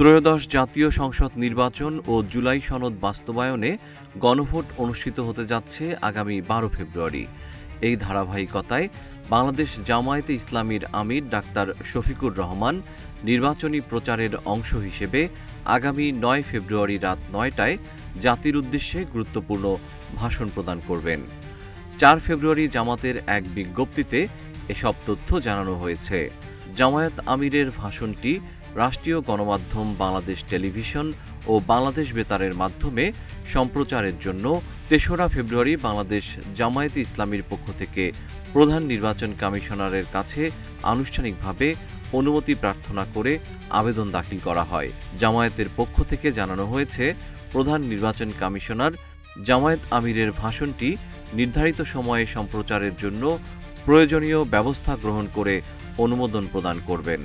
ত্রয়োদশ জাতীয় সংসদ নির্বাচন ও জুলাই সনদ বাস্তবায়নে গণভোট অনুষ্ঠিত হতে যাচ্ছে আগামী ১২ ফেব্রুয়ারি। এই ধারাবাহিকতায় বাংলাদেশ জামায়াতে ইসলামীর আমির ডাক্তার শফিকুর রহমান নির্বাচনী প্রচারের অংশ হিসেবে আগামী ৯ ফেব্রুয়ারি রাত ৯টায় জাতির উদ্দেশ্যে গুরুত্বপূর্ণ ভাষণ প্রদান করবেন। ৪ ফেব্রুয়ারি জামাতের এক বিজ্ঞপ্তিতে এসব তথ্য জানানো হয়েছে। জামায়াত আমিরের ভাষণটি রাষ্ট্রীয় গণমাধ্যম বাংলাদেশ টেলিভিশন ও বাংলাদেশ বেতারের মাধ্যমে সম্প্রচারের জন্য ৩রা ফেব্রুয়ারি বাংলাদেশ জামায়াতে ইসলামীর পক্ষ থেকে প্রধান নির্বাচন কমিশনারের কাছে আনুষ্ঠানিকভাবে অনুমতি প্রার্থনা করে আবেদন দাখিল করা হয়। জামায়াতের পক্ষ থেকে জানানো হয়েছে, প্রধান নির্বাচন কমিশনার জামায়াত আমিরের ভাষণটি নির্ধারিত সময়ে সম্প্রচারের জন্য প্রয়োজনীয় ব্যবস্থা গ্রহণ করে অনুমোদন প্রদান করবেন।